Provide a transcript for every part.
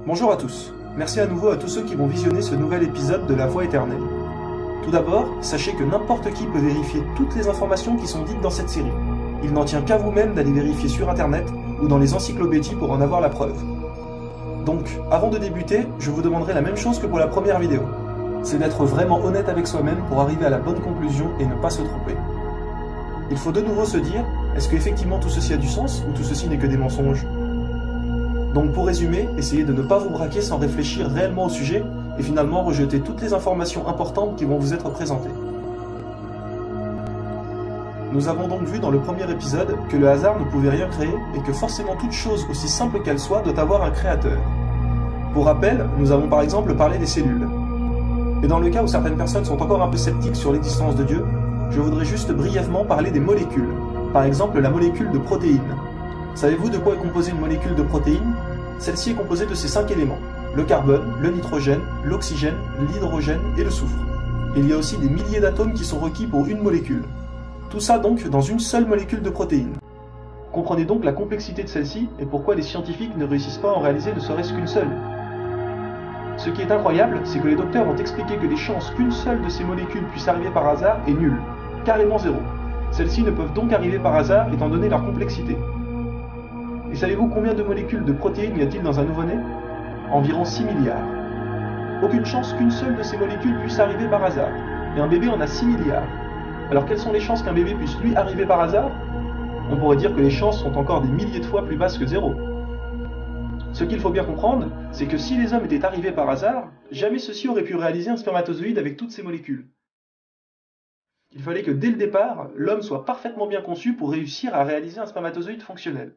Bonjour à tous, merci à nouveau à tous ceux qui vont visionner ce nouvel épisode de La Voix éternelle. Tout d'abord, sachez que n'importe qui peut vérifier toutes les informations qui sont dites dans cette série. Il n'en tient qu'à vous-même d'aller vérifier sur internet ou dans les encyclopédies pour en avoir la preuve. Donc, avant de débuter, je vous demanderai la même chose que pour la première vidéo. C'est d'être vraiment honnête avec soi-même pour arriver à la bonne conclusion et ne pas se tromper. Il faut de nouveau se dire, est-ce qu'effectivement tout ceci a du sens ou tout ceci n'est que des mensonges ? Donc pour résumer, essayez de ne pas vous braquer sans réfléchir réellement au sujet et finalement rejeter toutes les informations importantes qui vont vous être présentées. Nous avons donc vu dans le premier épisode que le hasard ne pouvait rien créer et que forcément toute chose aussi simple qu'elle soit doit avoir un créateur. Pour rappel, nous avons par exemple parlé des cellules. Et dans le cas où certaines personnes sont encore un peu sceptiques sur l'existence de Dieu, je voudrais juste brièvement parler des molécules, par exemple la molécule de protéines. Savez-vous de quoi est composée une molécule de protéines ? Celle-ci est composée de ces 5 éléments, le carbone, le nitrogène, l'oxygène, l'hydrogène et le soufre. Il y a aussi des milliers d'atomes qui sont requis pour une molécule. Tout ça donc dans une seule molécule de protéines. Comprenez donc la complexité de celle-ci et pourquoi les scientifiques ne réussissent pas à en réaliser ne serait-ce qu'une seule. Ce qui est incroyable, c'est que les docteurs ont expliqué que les chances qu'une seule de ces molécules puisse arriver par hasard est nulle, carrément zéro. Celles-ci ne peuvent donc arriver par hasard étant donné leur complexité. Et savez-vous combien de molécules de protéines y a-t-il dans un nouveau-né ? Environ 6 milliards. Aucune chance qu'une seule de ces molécules puisse arriver par hasard. Et un bébé en a 6 milliards. Alors quelles sont les chances qu'un bébé puisse lui arriver par hasard ? On pourrait dire que les chances sont encore des milliers de fois plus basses que zéro. Ce qu'il faut bien comprendre, c'est que si les hommes étaient arrivés par hasard, jamais ceux-ci auraient pu réaliser un spermatozoïde avec toutes ces molécules. Il fallait que dès le départ, l'homme soit parfaitement bien conçu pour réussir à réaliser un spermatozoïde fonctionnel.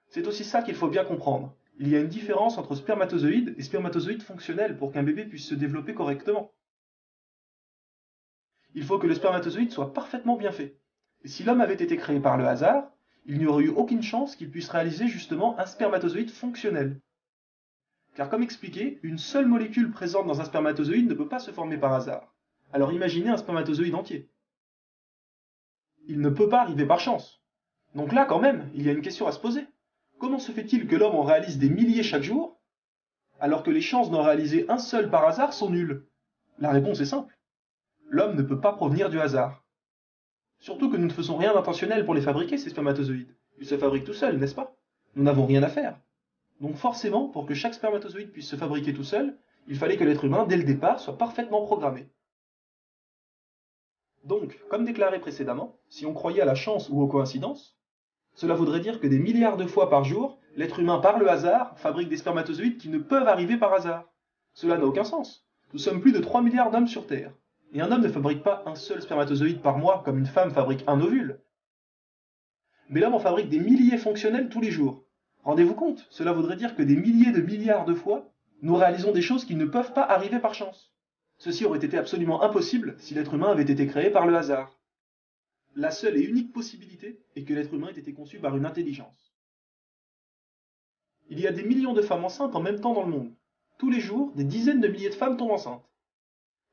C'est aussi ça qu'il faut bien comprendre. Il y a une différence entre spermatozoïde et spermatozoïde fonctionnel pour qu'un bébé puisse se développer correctement. Il faut que le spermatozoïde soit parfaitement bien fait. Et si l'homme avait été créé par le hasard, il n'y aurait eu aucune chance qu'il puisse réaliser justement un spermatozoïde fonctionnel. Car comme expliqué, une seule molécule présente dans un spermatozoïde ne peut pas se former par hasard. Alors imaginez un spermatozoïde entier. Il ne peut pas arriver par chance. Donc là quand même, il y a une question à se poser. Comment se fait-il que l'homme en réalise des milliers chaque jour, alors que les chances d'en réaliser un seul par hasard sont nulles ? La réponse est simple. L'homme ne peut pas provenir du hasard. Surtout que nous ne faisons rien d'intentionnel pour les fabriquer, ces spermatozoïdes. Ils se fabriquent tout seuls, n'est-ce pas ? Nous n'avons rien à faire. Donc forcément, pour que chaque spermatozoïde puisse se fabriquer tout seul, il fallait que l'être humain, dès le départ, soit parfaitement programmé. Donc, comme déclaré précédemment, si on croyait à la chance ou aux coïncidences, cela voudrait dire que des milliards de fois par jour, l'être humain, par le hasard, fabrique des spermatozoïdes qui ne peuvent arriver par hasard. Cela n'a aucun sens. Nous sommes plus de 3 milliards d'hommes sur Terre. Et un homme ne fabrique pas un seul spermatozoïde par mois comme une femme fabrique un ovule. Mais l'homme en fabrique des milliers fonctionnels tous les jours. Rendez-vous compte, cela voudrait dire que des milliers de milliards de fois, nous réalisons des choses qui ne peuvent pas arriver par chance. Ceci aurait été absolument impossible si l'être humain avait été créé par le hasard. La seule et unique possibilité est que l'être humain ait été conçu par une intelligence. Il y a des millions de femmes enceintes en même temps dans le monde. Tous les jours, des dizaines de milliers de femmes tombent enceintes.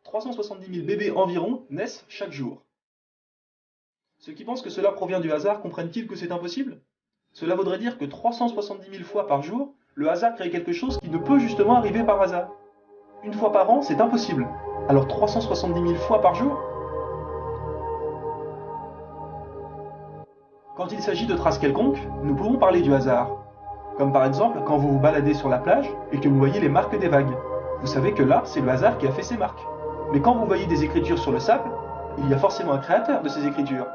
370 000 bébés environ naissent chaque jour. Ceux qui pensent que cela provient du hasard comprennent-ils que c'est impossible ? Cela voudrait dire que 370 000 fois par jour, le hasard crée quelque chose qui ne peut justement arriver par hasard. Une fois par an, c'est impossible. Alors 370 000 fois par jour ? Quand il s'agit de traces quelconques, nous pouvons parler du hasard. Comme par exemple quand vous vous baladez sur la plage et que vous voyez les marques des vagues. Vous savez que là, c'est le hasard qui a fait ces marques. Mais quand vous voyez des écritures sur le sable, il y a forcément un créateur de ces écritures.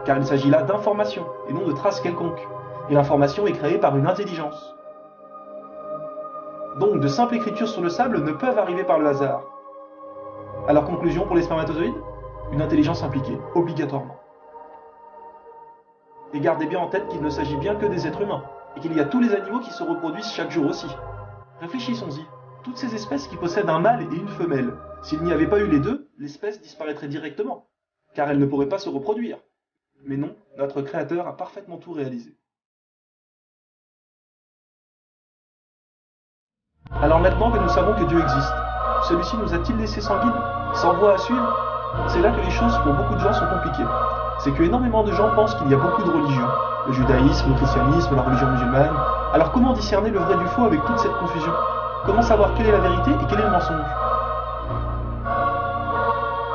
Car il s'agit là d'informations et non de traces quelconques. Et l'information est créée par une intelligence. Donc de simples écritures sur le sable ne peuvent arriver par le hasard. Alors conclusion pour les spermatozoïdes ? Une intelligence impliquée, obligatoirement. Et gardez bien en tête qu'il ne s'agit bien que des êtres humains, et qu'il y a tous les animaux qui se reproduisent chaque jour aussi. Réfléchissons-y. Toutes ces espèces qui possèdent un mâle et une femelle, s'il n'y avait pas eu les deux, l'espèce disparaîtrait directement, car elle ne pourrait pas se reproduire. Mais non, notre Créateur a parfaitement tout réalisé. Alors maintenant que nous savons que Dieu existe, celui-ci nous a-t-il laissé sans guide, sans voie à suivre ? C'est là que les choses pour beaucoup de gens sont compliquées. C'est que énormément de gens pensent qu'il y a beaucoup de religions. Le judaïsme, le christianisme, la religion musulmane. Alors comment discerner le vrai du faux avec toute cette confusion? Comment savoir quelle est la vérité et quel est le mensonge?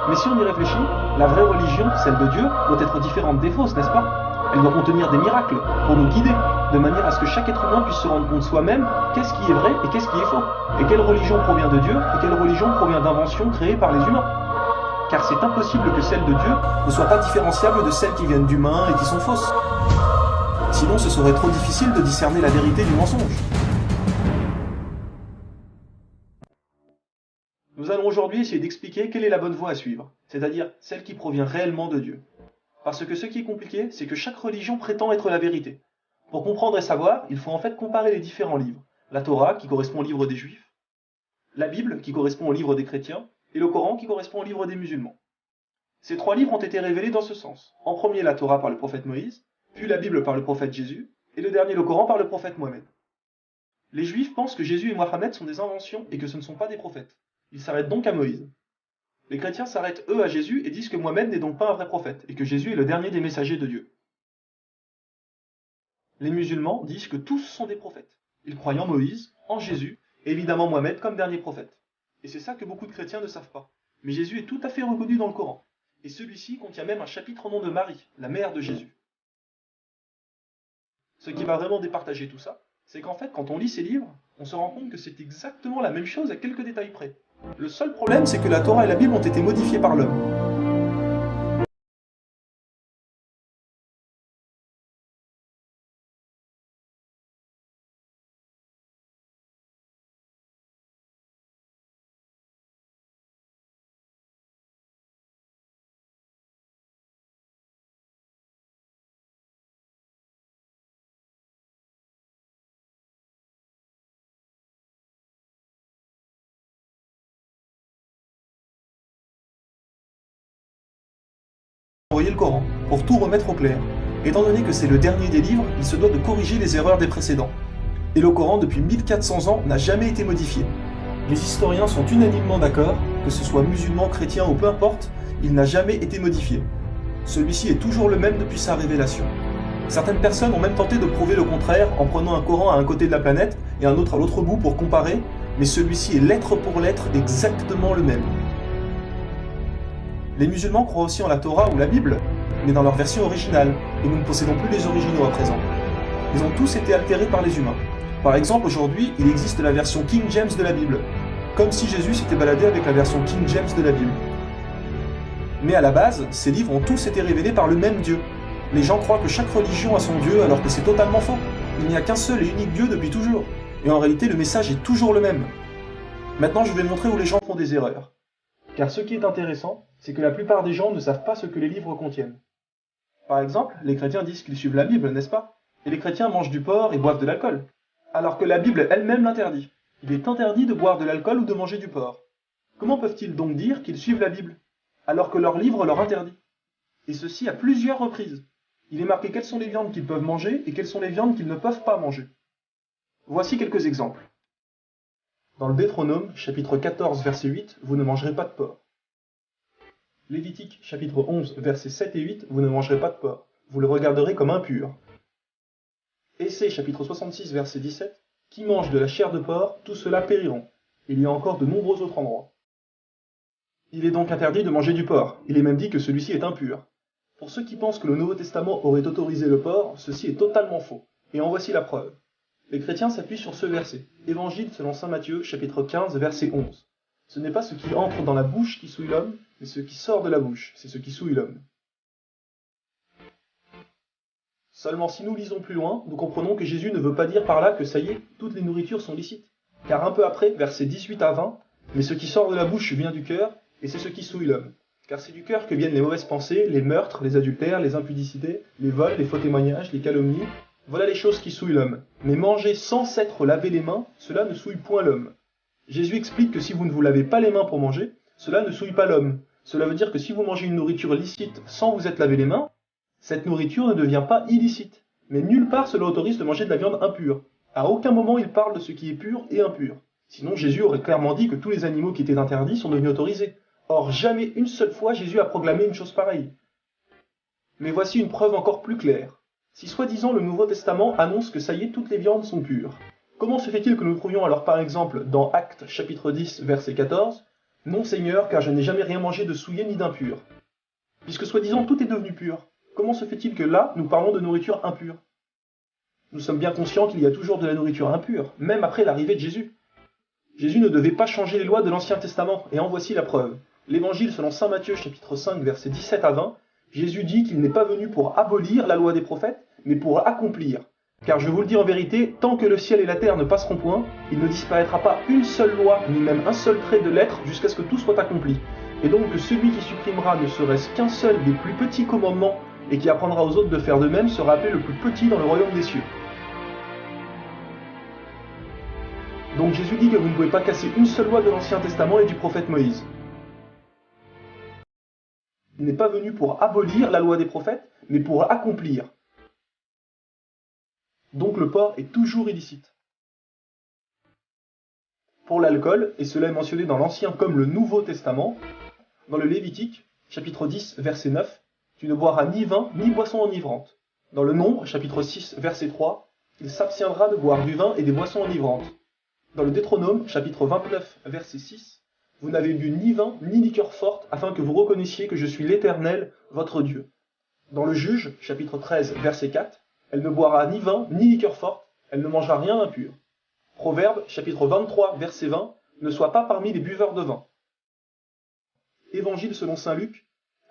Mais si on y réfléchit, la vraie religion, celle de Dieu, doit être différente des fausses, n'est-ce pas? Elle doit contenir des miracles pour nous guider, de manière à ce que chaque être humain puisse se rendre compte soi-même qu'est-ce qui est vrai et qu'est-ce qui est faux, et quelle religion provient de Dieu et quelle religion provient d'inventions créées par les humains. Car c'est impossible que celles de Dieu ne soient pas différenciables de celles qui viennent d'humains et qui sont fausses. Sinon ce serait trop difficile de discerner la vérité du mensonge. Nous allons aujourd'hui essayer d'expliquer quelle est la bonne voie à suivre, c'est-à-dire celle qui provient réellement de Dieu. Parce que ce qui est compliqué, c'est que chaque religion prétend être la vérité. Pour comprendre et savoir, il faut en fait comparer les différents livres. La Torah, qui correspond au livre des Juifs, la Bible, qui correspond au livre des chrétiens, et le Coran, qui correspond au livre des musulmans. Ces trois livres ont été révélés dans ce sens. En premier, la Torah par le prophète Moïse, puis la Bible par le prophète Jésus, et le dernier, le Coran, par le prophète Mohammed. Les Juifs pensent que Jésus et Mohammed sont des inventions et que ce ne sont pas des prophètes. Ils s'arrêtent donc à Moïse. Les chrétiens s'arrêtent eux à Jésus et disent que Mohammed n'est donc pas un vrai prophète, et que Jésus est le dernier des messagers de Dieu. Les musulmans disent que tous sont des prophètes. Ils croient en Moïse, en Jésus, et évidemment Mohammed comme dernier prophète. Et c'est ça que beaucoup de chrétiens ne savent pas. Mais Jésus est tout à fait reconnu dans le Coran. Et celui-ci contient même un chapitre au nom de Marie, la mère de Jésus. Ce qui va vraiment départager tout ça, c'est qu'en fait, quand on lit ces livres, on se rend compte que c'est exactement la même chose à quelques détails près. Le seul problème, c'est que la Torah et la Bible ont été modifiées par l'homme. Envoyer le Coran, pour tout remettre au clair. Étant donné que c'est le dernier des livres, il se doit de corriger les erreurs des précédents. Et le Coran, depuis 1400 ans, n'a jamais été modifié. Les historiens sont unanimement d'accord, que ce soit musulman, chrétien ou peu importe, il n'a jamais été modifié. Celui-ci est toujours le même depuis sa révélation. Certaines personnes ont même tenté de prouver le contraire en prenant un Coran à un côté de la planète et un autre à l'autre bout pour comparer, mais celui-ci est lettre pour lettre exactement le même. Les musulmans croient aussi en la Torah ou la Bible, mais dans leur version originale, et nous ne possédons plus les originaux à présent. Ils ont tous été altérés par les humains. Par exemple, aujourd'hui, il existe la version King James de la Bible, comme si Jésus s'était baladé avec la version King James de la Bible. Mais à la base, ces livres ont tous été révélés par le même Dieu. Les gens croient que chaque religion a son Dieu alors que c'est totalement faux. Il n'y a qu'un seul et unique Dieu depuis toujours. Et en réalité, le message est toujours le même. Maintenant, je vais montrer où les gens font des erreurs. Car ce qui est intéressant, c'est que la plupart des gens ne savent pas ce que les livres contiennent. Par exemple, les chrétiens disent qu'ils suivent la Bible, n'est-ce pas? Et les chrétiens mangent du porc et boivent de l'alcool. Alors que la Bible elle-même l'interdit. Il est interdit de boire de l'alcool ou de manger du porc. Comment peuvent-ils donc dire qu'ils suivent la Bible, alors que leur livre leur interdit? Et ceci à plusieurs reprises. Il est marqué quelles sont les viandes qu'ils peuvent manger et quelles sont les viandes qu'ils ne peuvent pas manger. Voici quelques exemples. Dans le Deutéronome, chapitre 14, verset 8, vous ne mangerez pas de porc. Lévitique, chapitre 11, versets 7 et 8, vous ne mangerez pas de porc. Vous le regarderez comme impur. Essai, chapitre 66, verset 17, qui mange de la chair de porc, tous ceux-là périront. Il y a encore de nombreux autres endroits. Il est donc interdit de manger du porc. Il est même dit que celui-ci est impur. Pour ceux qui pensent que le Nouveau Testament aurait autorisé le porc, ceci est totalement faux. Et en voici la preuve. Les chrétiens s'appuient sur ce verset. Évangile selon saint Matthieu, chapitre 15, verset 11. Ce n'est pas ce qui entre dans la bouche qui souille l'homme, mais ce qui sort de la bouche, c'est ce qui souille l'homme. Seulement si nous lisons plus loin, nous comprenons que Jésus ne veut pas dire par là que ça y est, toutes les nourritures sont licites. Car un peu après, versets 18 à 20, mais ce qui sort de la bouche vient du cœur, et c'est ce qui souille l'homme. Car c'est du cœur que viennent les mauvaises pensées, les meurtres, les adultères, les impudicités, les vols, les faux témoignages, les calomnies. Voilà les choses qui souillent l'homme. Mais manger sans s'être lavé les mains, cela ne souille point l'homme. Jésus explique que si vous ne vous lavez pas les mains pour manger, cela ne souille pas l'homme. Cela veut dire que si vous mangez une nourriture licite sans vous être lavé les mains, cette nourriture ne devient pas illicite. Mais nulle part cela autorise de manger de la viande impure. À aucun moment il parle de ce qui est pur et impur. Sinon Jésus aurait clairement dit que tous les animaux qui étaient interdits sont devenus autorisés. Or, jamais une seule fois Jésus a proclamé une chose pareille. Mais voici une preuve encore plus claire. Si soi-disant le Nouveau Testament annonce que ça y est, toutes les viandes sont pures, comment se fait-il que nous trouvions alors par exemple dans Actes chapitre 10 verset 14 « Non Seigneur, car je n'ai jamais rien mangé de souillé ni d'impur » Puisque soi-disant tout est devenu pur, comment se fait-il que là, nous parlons de nourriture impure? Nous sommes bien conscients qu'il y a toujours de la nourriture impure, même après l'arrivée de Jésus. Jésus ne devait pas changer les lois de l'Ancien Testament, et en voici la preuve. L'Évangile selon saint Matthieu chapitre 5 versets 17 à 20, Jésus dit qu'il n'est pas venu pour abolir la loi des prophètes, mais pour accomplir. Car je vous le dis en vérité, tant que le ciel et la terre ne passeront point, il ne disparaîtra pas une seule loi, ni même un seul trait de lettre, jusqu'à ce que tout soit accompli. Et donc que celui qui supprimera ne serait-ce qu'un seul des plus petits commandements, et qui apprendra aux autres de faire de même, sera appelé le plus petit dans le royaume des cieux. Donc Jésus dit que vous ne pouvez pas casser une seule loi de l'Ancien Testament et du prophète Moïse. Il n'est pas venu pour abolir la loi des prophètes, mais pour accomplir. Donc le porc est toujours illicite. Pour l'alcool, et cela est mentionné dans l'Ancien comme le Nouveau Testament, dans le Lévitique, chapitre 10, verset 9, tu ne boiras ni vin, ni boisson enivrante. Dans le Nombre, chapitre 6, verset 3, il s'abstiendra de boire du vin et des boissons enivrantes. Dans le Deutéronome, chapitre 29, verset 6, vous n'avez bu ni vin, ni liqueur forte, afin que vous reconnaissiez que je suis l'Éternel, votre Dieu. Dans le Juge, chapitre 13, verset 4, elle ne boira ni vin, ni liqueur forte, elle ne mangera rien d'impur. Proverbe, chapitre 23, verset 20, ne sois pas parmi les buveurs de vin. Évangile selon saint Luc,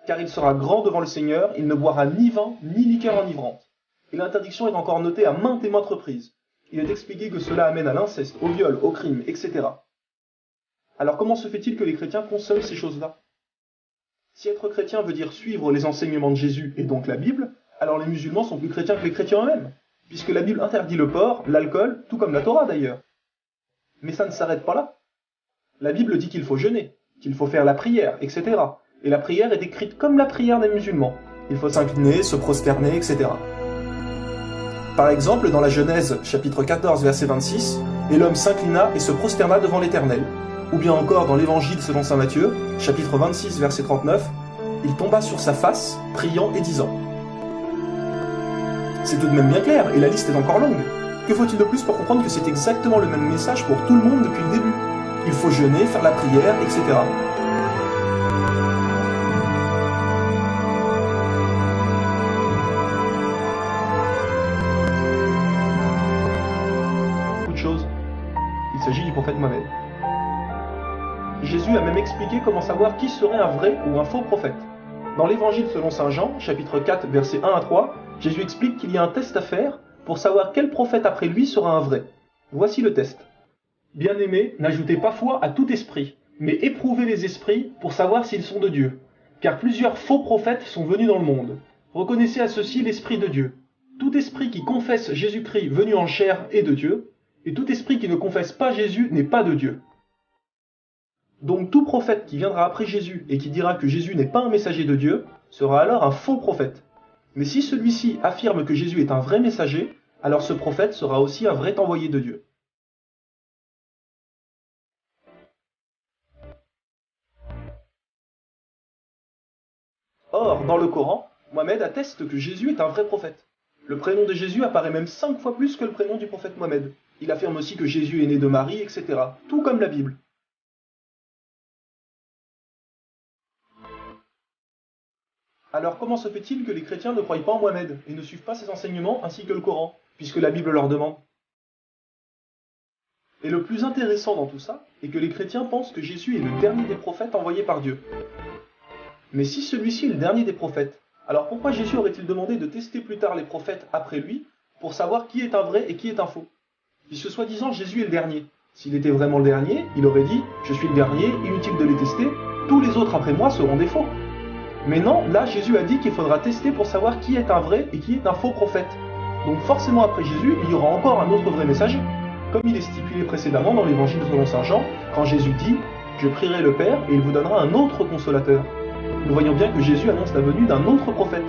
car il sera grand devant le Seigneur, il ne boira ni vin, ni liqueur enivrante. Et l'interdiction est encore notée à maintes et maintes reprises. Il est expliqué que cela amène à l'inceste, au viol, au crime, etc. Alors comment se fait-il que les chrétiens consomment ces choses-là? Si être chrétien veut dire suivre les enseignements de Jésus et donc la Bible, alors les musulmans sont plus chrétiens que les chrétiens eux-mêmes, puisque la Bible interdit le porc, l'alcool, tout comme la Torah d'ailleurs. Mais ça ne s'arrête pas là. La Bible dit qu'il faut jeûner, qu'il faut faire la prière, etc. Et la prière est décrite comme la prière des musulmans. Il faut s'incliner, se prosterner, etc. Par exemple, dans la Genèse, chapitre 14, verset 26, « Et l'homme s'inclina et se prosterna devant l'Éternel ». Ou bien encore dans l'Évangile selon saint Matthieu, chapitre 26, verset 39, « Il tomba sur sa face, priant et disant ». C'est tout de même bien clair, et la liste est encore longue. Que faut-il de plus pour comprendre que c'est exactement le même message pour tout le monde depuis le début? Il faut jeûner, faire la prière, etc. Il s'agit du prophète Mohammed. Jésus a même expliqué comment savoir qui serait un vrai ou un faux prophète. Dans l'Évangile selon saint Jean, chapitre 4, versets 1 à 3, Jésus explique qu'il y a un test à faire pour savoir quel prophète après lui sera un vrai. Voici le test. Bien-aimés, n'ajoutez pas foi à tout esprit, mais éprouvez les esprits pour savoir s'ils sont de Dieu. Car plusieurs faux prophètes sont venus dans le monde. Reconnaissez à ceux-ci l'Esprit de Dieu. Tout esprit qui confesse Jésus-Christ venu en chair est de Dieu, et tout esprit qui ne confesse pas Jésus n'est pas de Dieu. Donc tout prophète qui viendra après Jésus et qui dira que Jésus n'est pas un messager de Dieu, sera alors un faux prophète. Mais si celui-ci affirme que Jésus est un vrai messager, alors ce prophète sera aussi un vrai envoyé de Dieu. Or, dans le Coran, Mohammed atteste que Jésus est un vrai prophète. Le prénom de Jésus apparaît même 5 fois plus que le prénom du prophète Mohammed. Il affirme aussi que Jésus est né de Marie, etc. Tout comme la Bible. Alors comment se fait-il que les chrétiens ne croient pas en Mohammed et ne suivent pas ses enseignements ainsi que le Coran, puisque la Bible leur demande? Et le plus intéressant dans tout ça est que les chrétiens pensent que Jésus est le dernier des prophètes envoyés par Dieu. Mais si celui-ci est le dernier des prophètes, alors pourquoi Jésus aurait-il demandé de tester plus tard les prophètes après lui pour savoir qui est un vrai et qui est un faux? Puisque soi-disant Jésus est le dernier. S'il était vraiment le dernier, il aurait dit « Je suis le dernier, inutile de les tester, tous les autres après moi seront des faux ». Mais non, là Jésus a dit qu'il faudra tester pour savoir qui est un vrai et qui est un faux prophète. Donc forcément après Jésus, il y aura encore un autre vrai messager. Comme il est stipulé précédemment dans l'Évangile selon saint Jean, quand Jésus dit « Je prierai le Père et il vous donnera un autre consolateur ». Nous voyons bien que Jésus annonce la venue d'un autre prophète.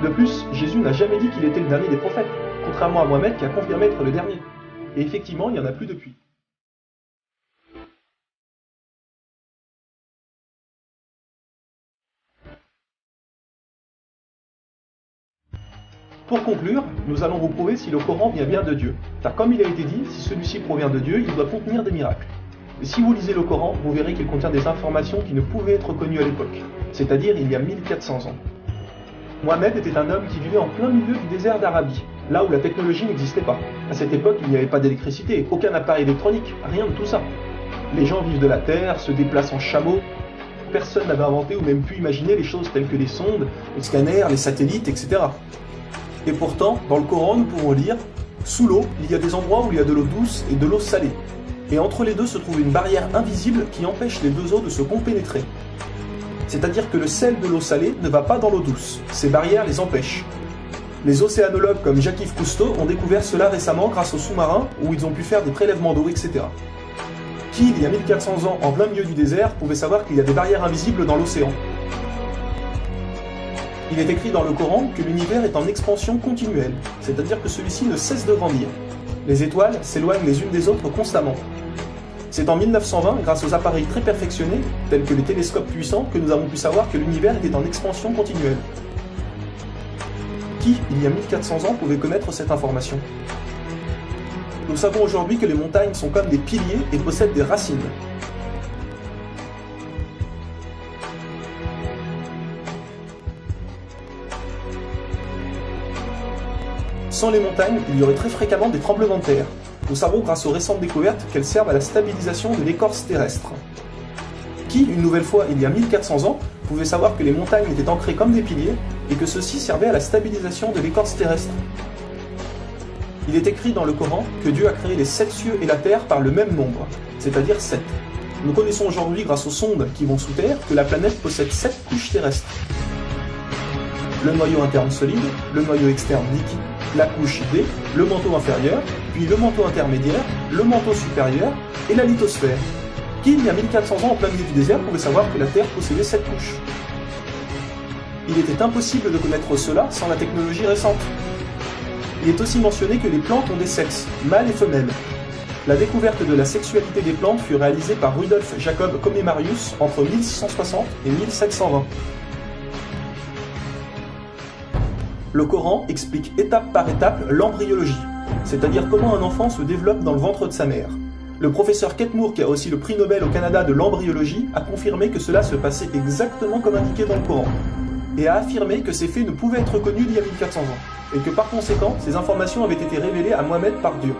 De plus, Jésus n'a jamais dit qu'il était le dernier des prophètes, contrairement à Mohammed qui a confirmé être le dernier. Et effectivement, il n'y en a plus depuis. Pour conclure, nous allons vous prouver si le Coran vient bien de Dieu. Car comme il a été dit, si celui-ci provient de Dieu, il doit contenir des miracles. Et si vous lisez le Coran, vous verrez qu'il contient des informations qui ne pouvaient être connues à l'époque, c'est-à-dire il y a 1400 ans. Mohamed était un homme qui vivait en plein milieu du désert d'Arabie, là où la technologie n'existait pas. À cette époque, il n'y avait pas d'électricité, aucun appareil électronique, rien de tout ça. Les gens vivent de la terre, se déplacent en chameau. Personne n'avait inventé ou même pu imaginer les choses telles que les sondes, les scanners, les satellites, etc. Et pourtant, dans le Coran, nous pouvons lire « Sous l'eau, il y a des endroits où il y a de l'eau douce et de l'eau salée. Et entre les deux se trouve une barrière invisible qui empêche les deux eaux de se compénétrer. C'est-à-dire que le sel de l'eau salée ne va pas dans l'eau douce. Ces barrières les empêchent. Les océanologues comme Jacques-Yves Cousteau ont découvert cela récemment grâce aux sous-marins où ils ont pu faire des prélèvements d'eau, etc. Qui, il y a 1400 ans, en plein milieu du désert, pouvait savoir qu'il y a des barrières invisibles dans l'océan? Il est écrit dans le Coran que l'univers est en expansion continuelle, c'est-à-dire que celui-ci ne cesse de grandir. Les étoiles s'éloignent les unes des autres constamment. C'est en 1920, grâce aux appareils très perfectionnés, tels que les télescopes puissants, que nous avons pu savoir que l'univers était en expansion continuelle. Qui, il y a 1400 ans, pouvait connaître cette information? Nous savons aujourd'hui que les montagnes sont comme des piliers et possèdent des racines. Sans les montagnes, il y aurait très fréquemment des tremblements de terre. Nous savons grâce aux récentes découvertes qu'elles servent à la stabilisation de l'écorce terrestre. Qui, une nouvelle fois, il y a 1400 ans, pouvait savoir que les montagnes étaient ancrées comme des piliers et que ceux-ci servaient à la stabilisation de l'écorce terrestre? Il est écrit dans le Coran que Dieu a créé les 7 cieux et la terre par le même nombre, c'est-à-dire 7. Nous connaissons aujourd'hui, grâce aux sondes qui vont sous terre, que la planète possède 7 couches terrestres. Le noyau interne solide, le noyau externe liquide, la couche D, le manteau inférieur, puis le manteau intermédiaire, le manteau supérieur et la lithosphère. Qui, il y a 1400 ans en plein milieu du désert, pouvait savoir que la Terre possédait 7 couches? Il était impossible de connaître cela sans la technologie récente. Il est aussi mentionné que les plantes ont des sexes, mâles et femelles. La découverte de la sexualité des plantes fut réalisée par Rudolf Jacob Comnenarius entre 1660 et 1720. Le Coran explique étape par étape l'embryologie, c'est-à-dire comment un enfant se développe dans le ventre de sa mère. Le professeur Ketmour, qui a aussi le prix Nobel au Canada de l'embryologie, a confirmé que cela se passait exactement comme indiqué dans le Coran, et a affirmé que ces faits ne pouvaient être connus d'il y a 1400 ans, et que par conséquent, ces informations avaient été révélées à Mohammed par Dieu.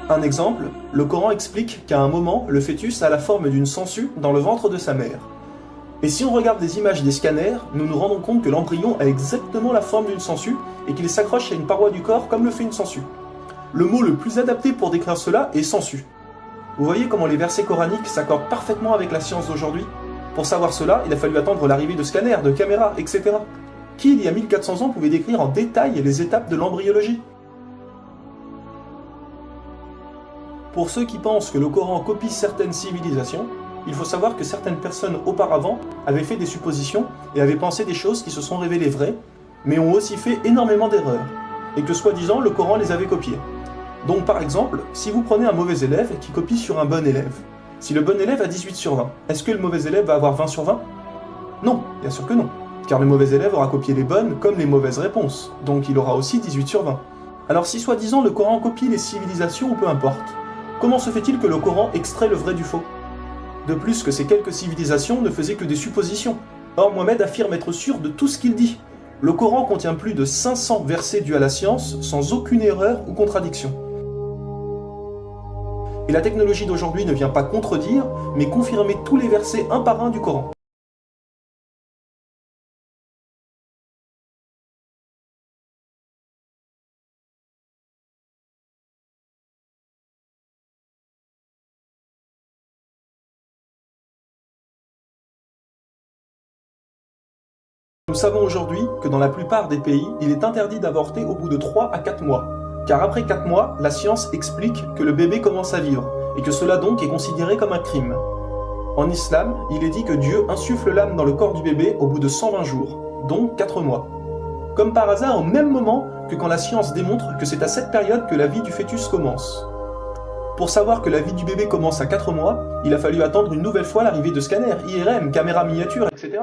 Un exemple, le Coran explique qu'à un moment, le fœtus a la forme d'une sangsue dans le ventre de sa mère. Et si on regarde des images des scanners, nous nous rendons compte que l'embryon a exactement la forme d'une sangsue et qu'il s'accroche à une paroi du corps comme le fait une sangsue. Le mot le plus adapté pour décrire cela est sangsue. Vous voyez comment les versets coraniques s'accordent parfaitement avec la science d'aujourd'hui? Pour savoir cela, il a fallu attendre l'arrivée de scanners, de caméras, etc. Qui, il y a 1400 ans, pouvait décrire en détail les étapes de l'embryologie? Pour ceux qui pensent que le Coran copie certaines civilisations, il faut savoir que certaines personnes auparavant avaient fait des suppositions et avaient pensé des choses qui se sont révélées vraies, mais ont aussi fait énormément d'erreurs, et que soi-disant le Coran les avait copiées. Donc par exemple, si vous prenez un mauvais élève qui copie sur un bon élève, si le bon élève a 18 sur 20, est-ce que le mauvais élève va avoir 20 sur 20? Non, bien sûr que non, car le mauvais élève aura copié les bonnes comme les mauvaises réponses, donc il aura aussi 18 sur 20. Alors si soi-disant le Coran copie les civilisations ou peu importe, comment se fait-il que le Coran extrait le vrai du faux? De plus que ces quelques civilisations ne faisaient que des suppositions. Or Mohammed affirme être sûr de tout ce qu'il dit. Le Coran contient plus de 500 versets dus à la science, sans aucune erreur ou contradiction. Et la technologie d'aujourd'hui ne vient pas contredire, mais confirmer tous les versets un par un du Coran. Nous savons aujourd'hui que dans la plupart des pays, il est interdit d'avorter au bout de 3 à 4 mois. Car après 4 mois, la science explique que le bébé commence à vivre, et que cela donc est considéré comme un crime. En islam, il est dit que Dieu insuffle l'âme dans le corps du bébé au bout de 120 jours, donc 4 mois. Comme par hasard au même moment que quand la science démontre que c'est à cette période que la vie du fœtus commence. Pour savoir que la vie du bébé commence à 4 mois, il a fallu attendre une nouvelle fois l'arrivée de scanners, IRM, caméras miniatures, etc.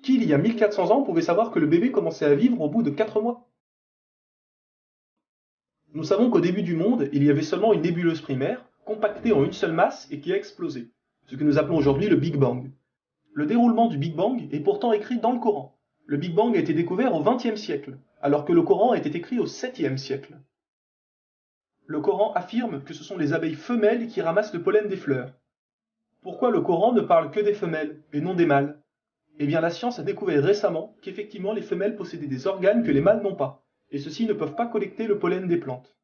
Qui, il y a 1400 ans, pouvait savoir que le bébé commençait à vivre au bout de 4 mois? Nous savons qu'au début du monde, il y avait seulement une nébuleuse primaire, compactée en une seule masse et qui a explosé, ce que nous appelons aujourd'hui le Big Bang. Le déroulement du Big Bang est pourtant écrit dans le Coran. Le Big Bang a été découvert au XXe siècle, alors que le Coran a été écrit au 7e siècle. Le Coran affirme que ce sont les abeilles femelles qui ramassent le pollen des fleurs. Pourquoi le Coran ne parle que des femelles et non des mâles? Eh bien, la science a découvert récemment qu'effectivement les femelles possédaient des organes que les mâles n'ont pas, et ceux-ci ne peuvent pas collecter le pollen des plantes.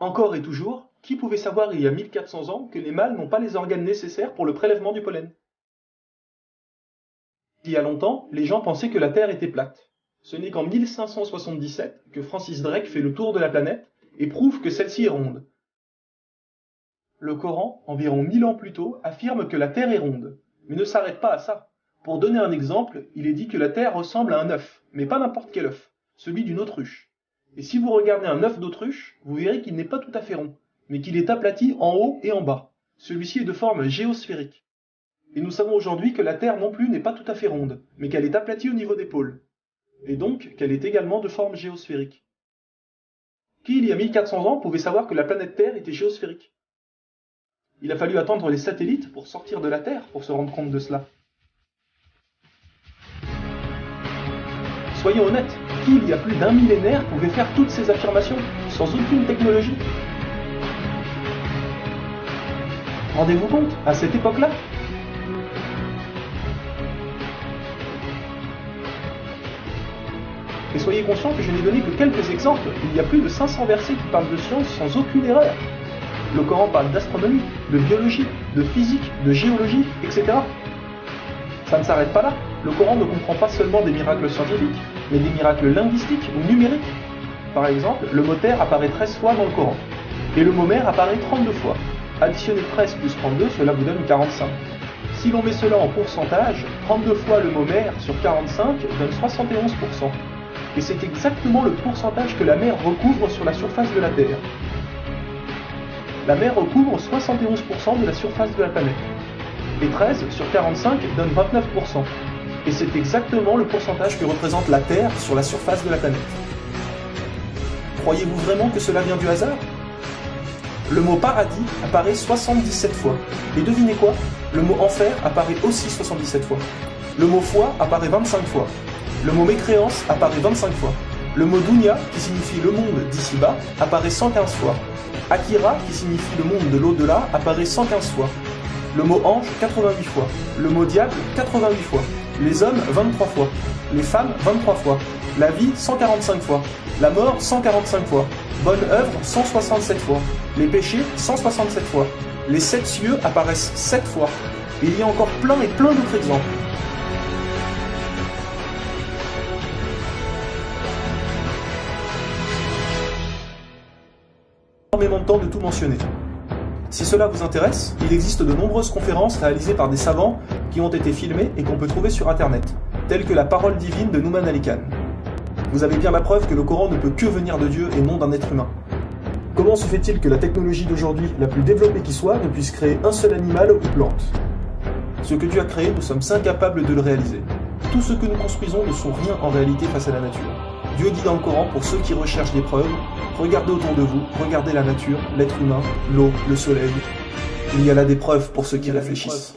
Encore et toujours, qui pouvait savoir il y a 1400 ans que les mâles n'ont pas les organes nécessaires pour le prélèvement du pollen? Il y a longtemps, les gens pensaient que la Terre était plate. Ce n'est qu'en 1577 que Francis Drake fait le tour de la planète et prouve que celle-ci est ronde. Le Coran, environ 1000 ans plus tôt, affirme que la Terre est ronde, mais ne s'arrête pas à ça. Pour donner un exemple, il est dit que la Terre ressemble à un œuf, mais pas n'importe quel œuf, celui d'une autruche. Et si vous regardez un œuf d'autruche, vous verrez qu'il n'est pas tout à fait rond, mais qu'il est aplati en haut et en bas. Celui-ci est de forme géosphérique. Et nous savons aujourd'hui que la Terre non plus n'est pas tout à fait ronde, mais qu'elle est aplatie au niveau des pôles, et donc qu'elle est également de forme géosphérique. Qui, il y a 1400 ans, pouvait savoir que la planète Terre était géosphérique? Il a fallu attendre les satellites pour sortir de la Terre pour se rendre compte de cela. Soyons honnêtes, qui, il y a plus d'un millénaire, pouvait faire toutes ces affirmations, sans aucune technologie? Rendez-vous compte, à cette époque-là? Et soyez conscients que je n'ai donné que quelques exemples, il y a plus de 500 versets qui parlent de science sans aucune erreur. Le Coran parle d'astronomie, de biologie, de physique, de géologie, etc. Ça ne s'arrête pas là. Le Coran ne comprend pas seulement des miracles scientifiques, mais des miracles linguistiques ou numériques. Par exemple, le mot terre apparaît 13 fois dans le Coran, et le mot mer apparaît 32 fois. Additionnez 13 plus 32, cela vous donne 45. Si l'on met cela en pourcentage, 32 fois le mot mer sur 45 donne 71%. Et c'est exactement le pourcentage que la mer recouvre sur la surface de la Terre. La mer recouvre 71% de la surface de la planète. Et 13 sur 45 donne 29%. Et c'est exactement le pourcentage que représente la Terre sur la surface de la planète. Croyez-vous vraiment que cela vient du hasard? Le mot paradis apparaît 77 fois. Et devinez quoi? Le mot enfer apparaît aussi 77 fois. Le mot foi apparaît 25 fois. Le mot mécréance apparaît 25 fois. Le mot dunya, qui signifie le monde d'ici-bas, apparaît 115 fois. Akira, qui signifie le monde de l'au-delà, apparaît 115 fois. Le mot ange, 88 fois. Le mot diable, 88 fois. Les hommes, 23 fois. Les femmes, 23 fois. La vie, 145 fois. La mort, 145 fois. Bonne œuvre, 167 fois. Les péchés, 167 fois. Les 7 cieux apparaissent 7 fois. Et il y a encore plein et plein d'autres exemples. Énormément de temps de tout mentionner. Si cela vous intéresse, il existe de nombreuses conférences réalisées par des savants qui ont été filmées et qu'on peut trouver sur internet, telles que la parole divine de Nouman Ali Khan. Vous avez bien la preuve que le Coran ne peut que venir de Dieu et non d'un être humain. Comment se fait-il que la technologie d'aujourd'hui, la plus développée qui soit, ne puisse créer un seul animal ou plante? Ce que Dieu a créé, nous sommes incapables de le réaliser. Tout ce que nous construisons ne sont rien en réalité face à la nature. Dieu dit dans le Coran, pour ceux qui recherchent des preuves, regardez autour de vous, regardez la nature, l'être humain, l'eau, le soleil. Il y a là des preuves pour ceux qui réfléchissent.